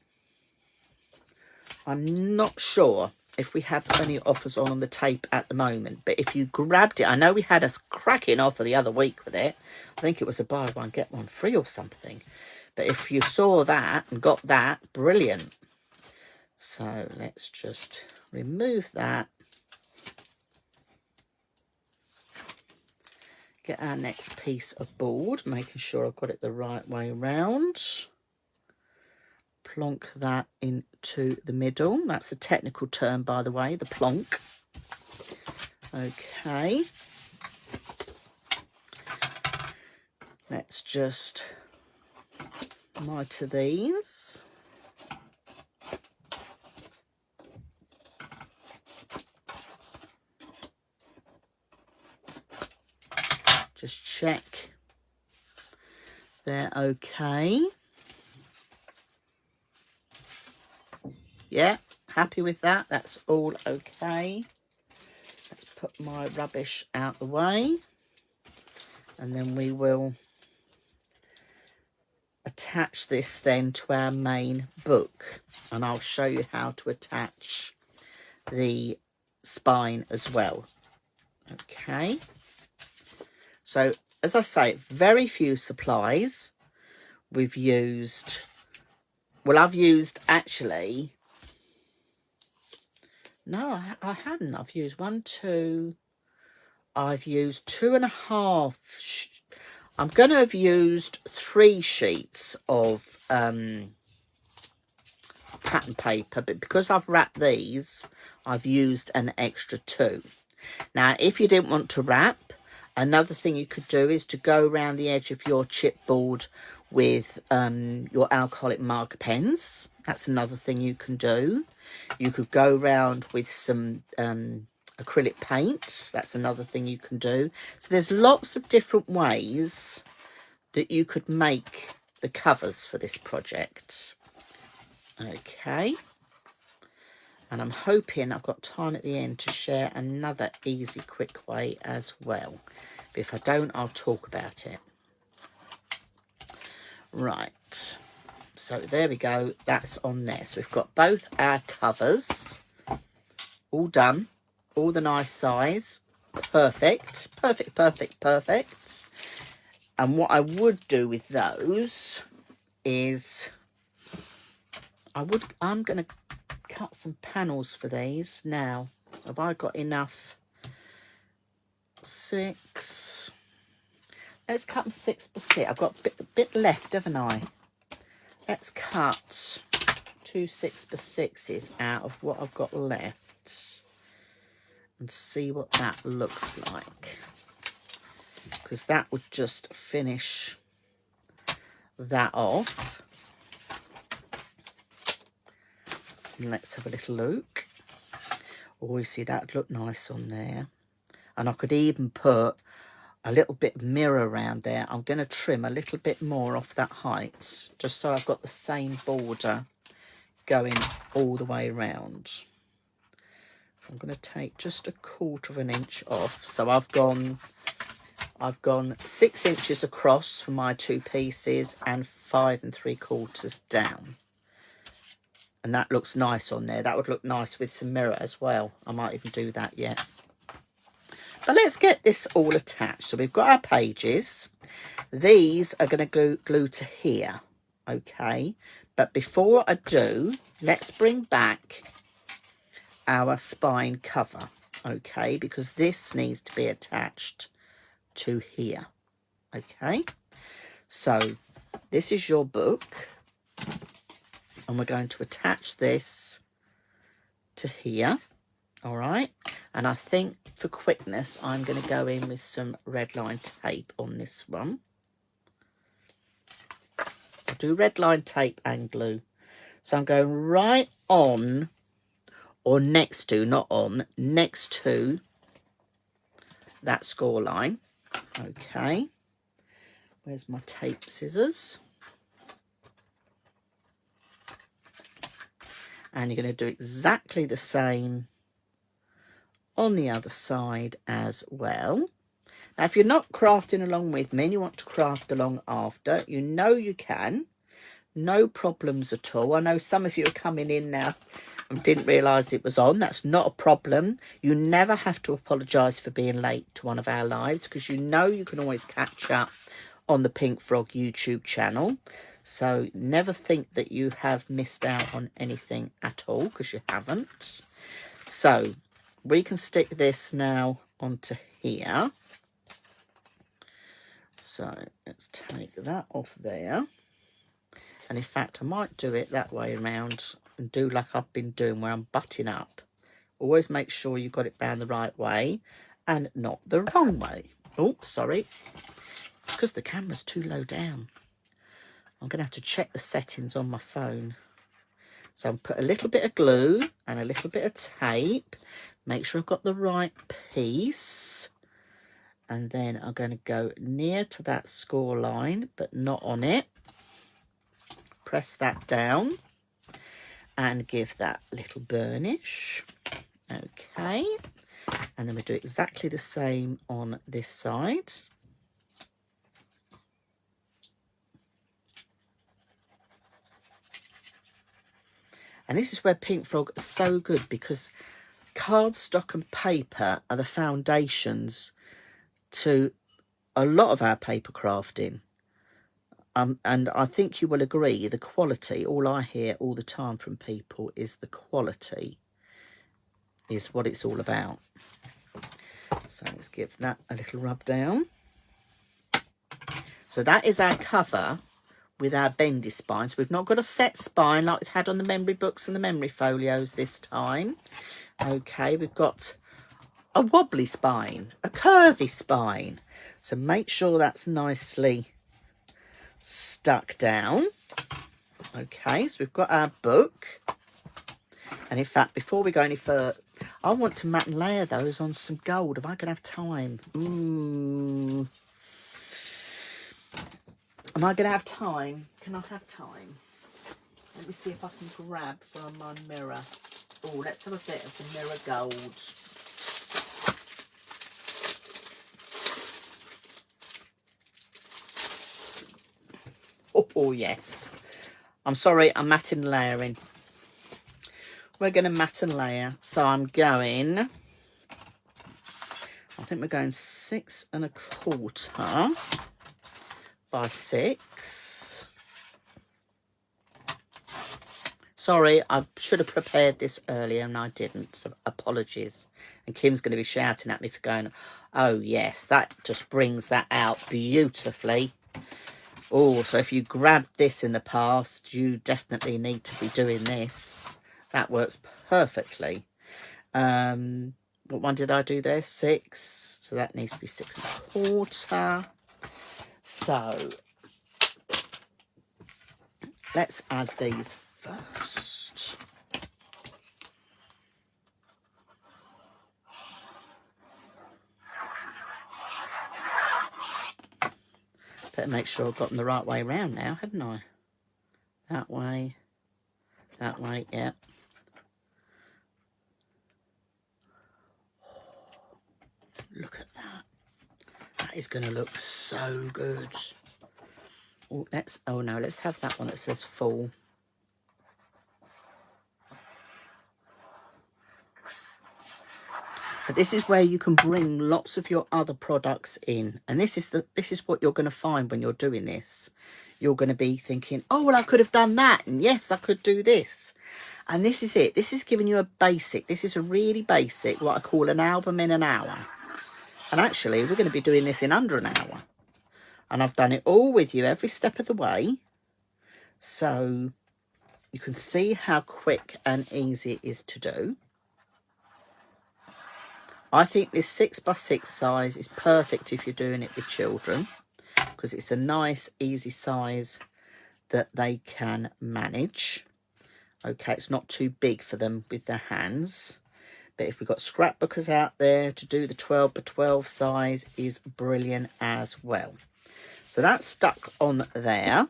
I'm not sure if we have any offers on the tape at the moment. But if you grabbed it, I know we had a cracking offer the other week with it. I think it was a buy one, get one free or something. But if you saw that and got that, brilliant. So let's just remove that. Get our next piece of board, making sure I've got it the right way round. Plonk that into the middle. That's a technical term, by the way, the plonk. Okay. Let's just mitre these. Just check they're okay. Yeah, happy with that. That's all okay. Let's put my rubbish out the way. And then we will attach this then to our main book. And I'll show you how to attach the spine as well. Okay. So, as I say, very few supplies. We've used... Well, I've used actually... No, I haven't. I've used 1, 2... I've used 2.5... I'm going to have used 3 sheets of pattern paper, but because I've wrapped these, I've used an extra 2. Now, if you didn't want to wrap, another thing you could do is to go around the edge of your chipboard with your alcoholic marker pens. That's another thing you can do. You could go around with some acrylic paint. That's another thing you can do. So there's lots of different ways that you could make the covers for this project. Okay. And I'm hoping I've got time at the end to share another easy, quick way as well. But if I don't, I'll talk about it. Right. So there we go. That's on there. So we've got both our covers all done. All the nice size. Perfect. Perfect, perfect, perfect. And what I would do with those is I'm going to cut some panels for these now. Have I got enough? 6. Let's cut them 6 by 6. I've got a bit left, haven't I? Let's cut 2 6 by 6s out of what I've got left and see what that looks like, because that would just finish that off. And let's have a little look. Oh, you see, that'd look nice on there. And I could even put a little bit of mirror around there. I'm going to trim a little bit more off that height, just so I've got the same border going all the way around. So I'm going to take just 1/4 inch off. So I've gone 6 inches across for my 2 pieces and 5 3/4 down. And that looks nice on there. That would look nice with some mirror as well. I might even do that yet. But let's get this all attached. So we've got our pages. These are going to glue to here. Okay. But before I do, let's bring back our spine cover. Okay. Because this needs to be attached to here. Okay. So this is your book. And we're going to attach this to here. All right. And I think for quickness, I'm going to go in with some red line tape on this one. I'll do red line tape and glue. So I'm going right on, or next to, not on, next to that score line. Okay. Where's my tape scissors? And you're going to do exactly the same on the other side as well. Now, if you're not crafting along with me and you want to craft along after, you know you can. No problems at all. I know some of you are coming in now and didn't realise it was on. That's not a problem. You never have to apologise for being late to one of our lives, because you know you can always catch up on the Pink Frog YouTube channel. So never think that you have missed out on anything at all, because you haven't. So we can stick this now onto here. So let's take that off there. And in fact, I might do it that way around and do like I've been doing, where I'm butting up. Always make sure you've got it bound the right way and not the wrong way. Oh, sorry. It's because the camera's too low down. I'm going to have to check the settings on my phone. So I'll put a little bit of glue and a little bit of tape. Make sure I've got the right piece. And then I'm going to go near to that score line, but not on it. Press that down and give that a little burnish. Okay. And then we do exactly the same on this side. And this is where Pink Frog is so good, because cardstock and paper are the foundations to a lot of our paper crafting. And I think you will agree, the quality, all I hear all the time from people is the quality is what it's all about. So let's give that a little rub down. So that is our cover with our bendy spines. We've not got a set spine like we've had on the memory books and the memory folios this time. Okay, we've got a wobbly spine, a curvy spine. So make sure that's nicely stuck down. Okay, so we've got our book. And in fact, before we go any further, I want to matte and layer those on some gold. Am I going to have time? Ooh. Am I going to have time? Can I have time? Let me see if I can grab some of my mirror. Oh, let's have a bit of the mirror gold. Oh, yes. I'm sorry, I'm matte and layering. We're going to matte and layer. So I'm going, I think we're going 6 1/4 by 6. Sorry, I should have prepared this earlier and I didn't, so apologies. And Kim's going to be shouting at me for going, oh yes, that just brings that out beautifully. Oh, so if you grabbed this in the past, you definitely need to be doing this. That works perfectly. What one did I do there? 6. So that needs to be 6 1/4. So let's add these first. Better make sure I've got them the right way around now, hadn't I? That way, yeah. Look at that. That is going to look so good. Oh, let's have that one that says full. But this is where you can bring lots of your other products in. And this is what you're going to find when you're doing this. You're going to be thinking, oh, well, I could have done that. And yes, I could do this. And this is it. This is giving you a basic. This is a really basic, what I call an album in an hour. And actually, we're going to be doing this in under an hour. And I've done it all with you every step of the way. So you can see how quick and easy it is to do. I think this 6x6 size is perfect if you're doing it with children, because it's a nice, easy size that they can manage. Okay, it's not too big for them with their hands. But if we've got scrapbookers out there, to do the 12x12 size is brilliant as well. So that's stuck on there.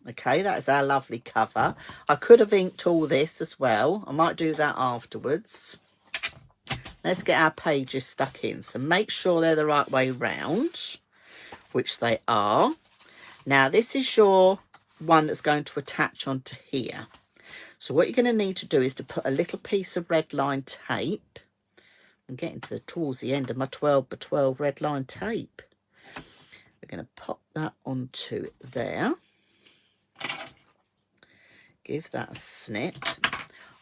Okay, that is our lovely cover. I could have inked all this as well. I might do that afterwards. Let's get our pages stuck in. So make sure they're the right way round, which they are. Now, this is your one that's going to attach onto here. So what you're going to need to do is to put a little piece of red line tape. I'm getting towards the end of my 12x12 red line tape. We're going to pop that onto there. Give that a snip.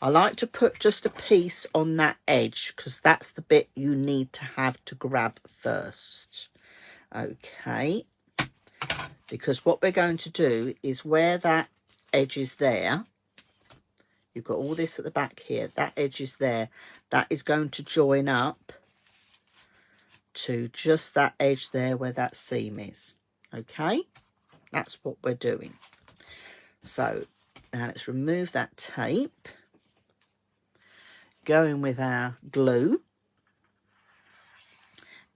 I like to put just a piece on that edge because that's the bit you need to have to grab first. Okay. Because what we're going to do is where that edge is there, you've got all this at the back here, that edge is there, that is going to join up to just that edge there where that seam is. Okay. That's what we're doing. So now let's remove that tape. Going with our glue.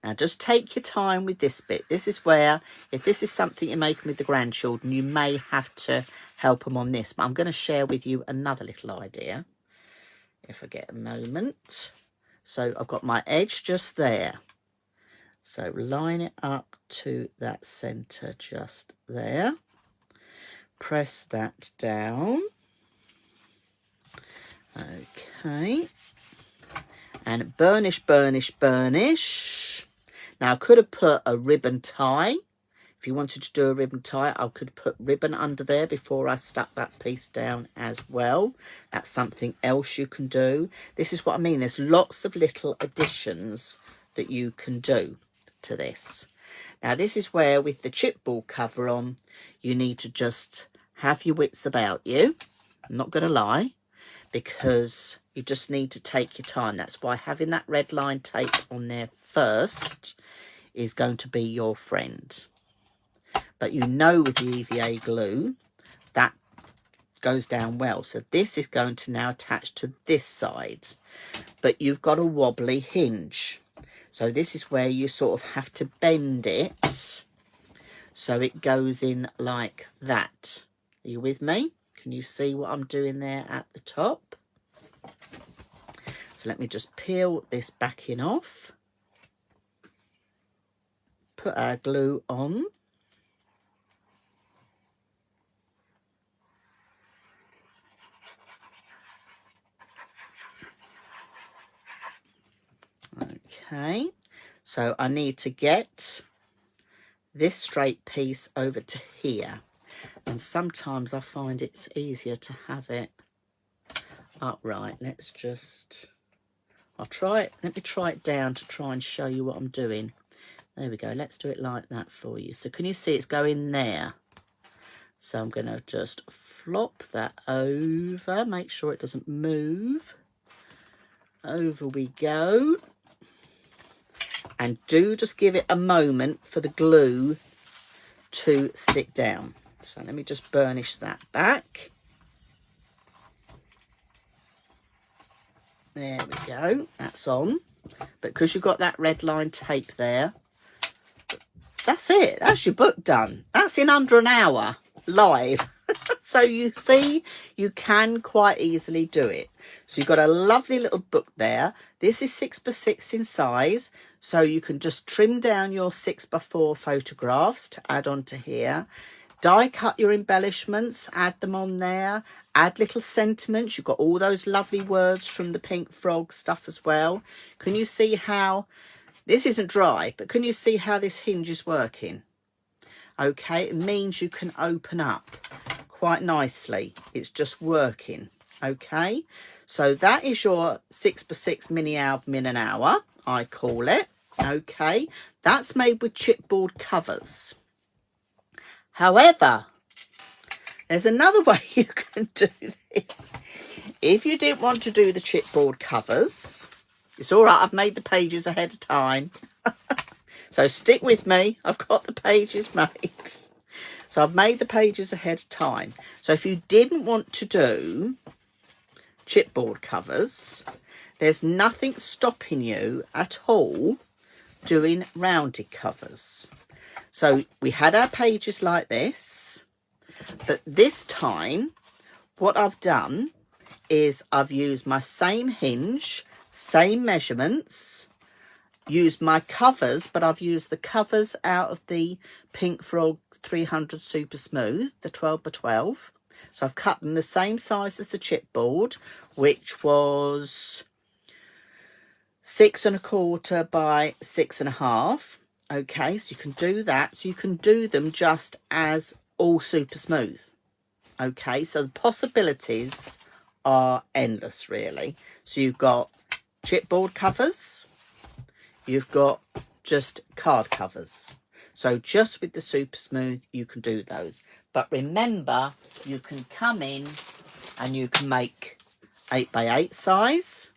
Now just take your time with this bit. This is where, if this is something you're making with the grandchildren, you may have to help them on this. But I'm going to share with you another little idea, if I get a moment. So I've got my edge just there. So line it up to that centre just there. Press that down. Okay. And burnish, burnish, burnish. Now I could have put a ribbon tie. If you wanted to do a ribbon tie, I could put ribbon under there before I stuck that piece down as well. That's something else you can do. This is what I mean. There's lots of little additions that you can do to this. Now this is where, with the chipboard cover on, you need to just have your wits about you. I'm not going to lie, because you just need to take your time. That's why having that red line tape on there first is going to be your friend. But you know, with the EVA glue, that goes down well. So this is going to now attach to this side. But you've got a wobbly hinge. So this is where you sort of have to bend it so it goes in like that. Are you with me? Can you see what I'm doing there at the top? So let me just peel this backing off. Put our glue on. Okay, so I need to get this straight piece over to here. And sometimes I find it's easier to have it upright. Let's just, I'll try it. Let me try it down to try and show you what I'm doing. There we go. Let's do it like that for you. So can you see it's going there? So I'm going to just flop that over. Make sure it doesn't move. Over we go. And do just give it a moment for the glue to stick down. So let me just burnish that back. There we go, that's on. But because you've got that red line tape there, that's it. That's your book done. That's in under an hour live. So you see, you can quite easily do it. So you've got a lovely little book there. This is 6x6 in size. So you can just trim down your 6x4 photographs to add onto here. Die cut your embellishments, add them on there, add little sentiments. You've got all those lovely words from the Pink Frog stuff as well. Can you see how, this isn't dry, but can you see how this hinge is working? Okay, it means you can open up quite nicely. It's just working. Okay, so that is your 6x6 mini album in an hour, I call it. Okay, that's made with chipboard covers. However, there's another way you can do this. If you didn't want to do the chipboard covers, it's all right, I've made the pages ahead of time. So stick with me, I've got the pages made. So I've made the pages ahead of time. So if you didn't want to do chipboard covers, there's nothing stopping you at all doing rounded covers. So we had our pages like this, but this time what I've done is I've used my same hinge, same measurements, used my covers, but I've used the covers out of the Pink Frog 300 Super Smooth, the 12x12. So I've cut them the same size as the chipboard, which was 6 1/4 by 6 1/2. Okay, so you can do that. So you can do them just as all super smooth. Okay, so the possibilities are endless, really. So you've got chipboard covers, you've got just card covers. So just with the super smooth, you can do those. But remember, you can come in and you can make 8x8 size,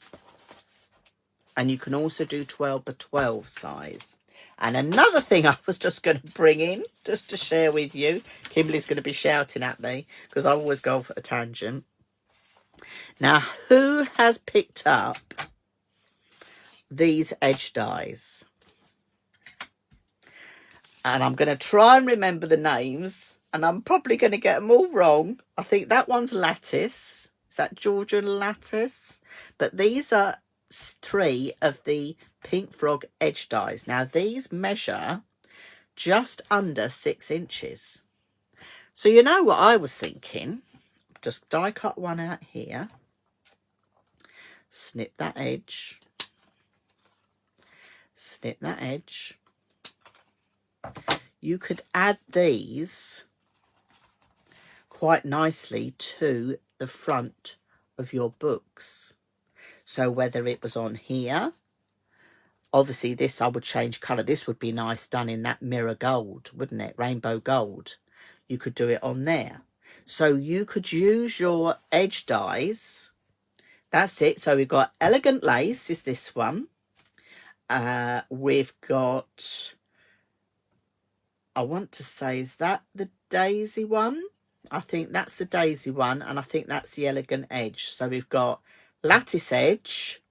and you can also do 12x12 size. And another thing I was just going to bring in, just to share with you, Kimberly's going to be shouting at me because I always go off at a tangent. Now, who has picked up these edge dies? And I'm going to try and remember the names, and I'm probably going to get them all wrong. I think that one's lattice. Is that Georgian lattice? But these are 3 of the Pink Frog edge dies. Now these measure just under 6 inches. So you know what I was thinking? Just die cut one out here, snip that edge, snip that edge. You could add these quite nicely to the front of your books. So whether it was on here, obviously this I would change colour. This would be nice done in that mirror gold, wouldn't it? Rainbow gold. You could do it on there. So you could use your edge dies. That's it. So we've got Elegant Lace is this one. We've got, I want to say, is that the Daisy one? I think that's the Daisy one, and I think that's the Elegant Edge. So we've got Lattice Edge,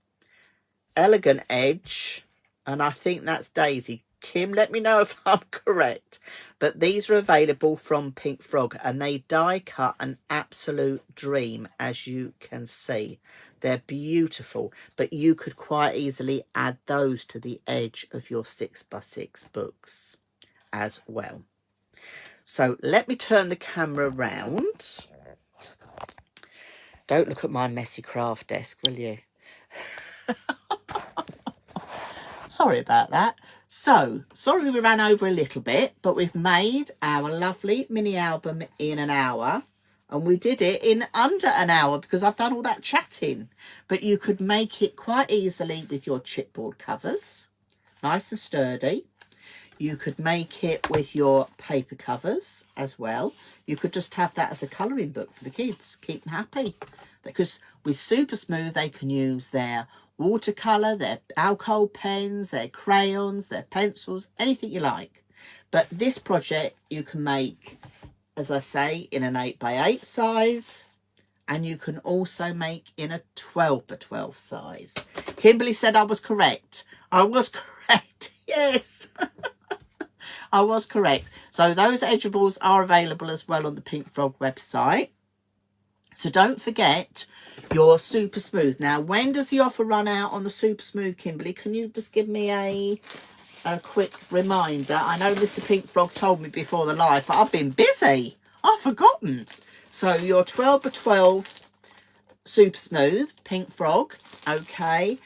Elegant Edge, and I think that's Daisy. Kim, let me know if I'm correct. But these are available from Pink Frog, and they die cut an absolute dream, as you can see. They're beautiful, but you could quite easily add those to the edge of your 6x6 books as well. So let me turn the camera round. Don't look at my messy craft desk, will you? Sorry about that. So, sorry we ran over a little bit, but we've made our lovely mini album in an hour. And we did it in under an hour because I've done all that chatting. But you could make it quite easily with your chipboard covers. Nice and sturdy. You could make it with your paper covers as well. You could just have that as a colouring book for the kids. Keep them happy. Because with Super Smooth, they can use their watercolour, their alcohol pens, their crayons, their pencils, anything you like. But this project you can make as I say, in an 8x8 size, and you can also make in a 12x12 size. Kimberly said I was correct. I was correct. Yes. I was correct. So those edgeables are available as well on the Pink Frog website. So don't forget your super smooth. Now, when does the offer run out on the super smooth, Kimberly? Can you just give me a quick reminder? I know Mr. Pink Frog told me before the live, but I've been busy. I've forgotten. So your 12x12 super smooth Pink Frog, okay,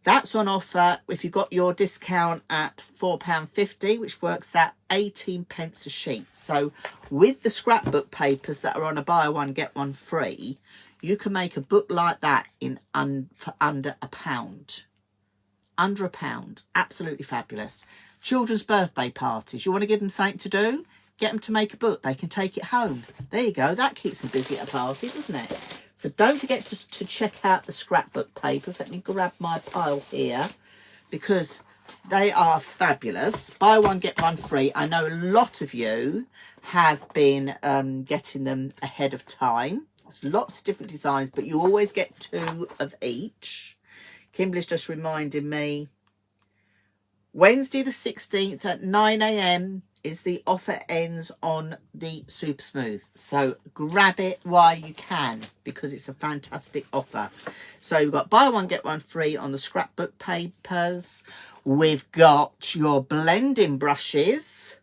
that's on offer if you got your discount at £4.50, which works out 18p a sheet. So with the scrapbook papers that are on a buy one get one free, you can make a book like that in for under £1. Under £1. Absolutely fabulous. Children's birthday parties. You want to give them something to do? Get them to make a book. They can take it home. There you go. That keeps them busy at a party, doesn't it? So don't forget to check out the scrapbook papers. Let me grab my pile here because they are fabulous. Buy one, get one free. I know a lot of you have been getting them ahead of time. There's lots of different designs, but you always get 2 of each. Kimberly's just reminding me, Wednesday the 16th at 9 AM is the offer ends on the super smooth. So grab it while you can because it's a fantastic offer. So we've got buy one, get one free on the scrapbook papers. We've got your blending brushes,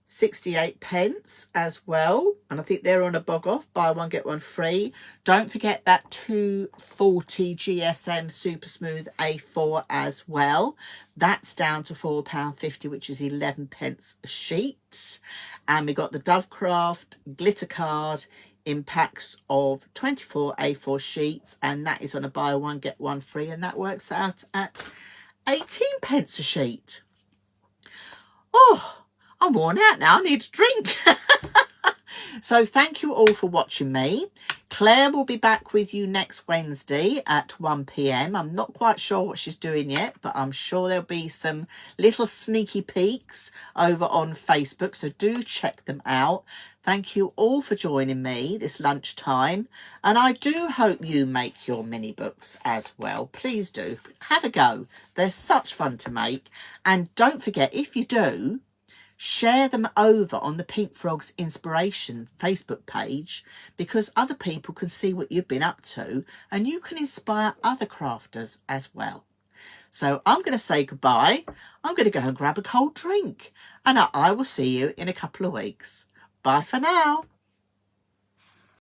68p as well, and I think they're on a bog off. Buy one get one free. Don't forget that 240 GSM super smooth A4 as well. That's down to £4.50, which is 11p a sheet. And we got the Dovecraft glitter card in packs of 24 A4 sheets, and that is on a buy one get one free, and that works out at 18p a sheet. Oh, I'm worn out now. I need a drink. So thank you all for watching me. Claire will be back with you next Wednesday at 1 PM. I'm not quite sure what she's doing yet, but I'm sure there'll be some little sneaky peeks over on Facebook. So do check them out. Thank you all for joining me this lunchtime. And I do hope you make your mini books as well. Please do. Have a go. They're such fun to make. And don't forget, if you do, share them over on the Pink Frogs Inspiration Facebook page because other people can see what you've been up to and you can inspire other crafters as well. So I'm going to say goodbye. I'm going to go and grab a cold drink and I will see you in a couple of weeks. Bye for now.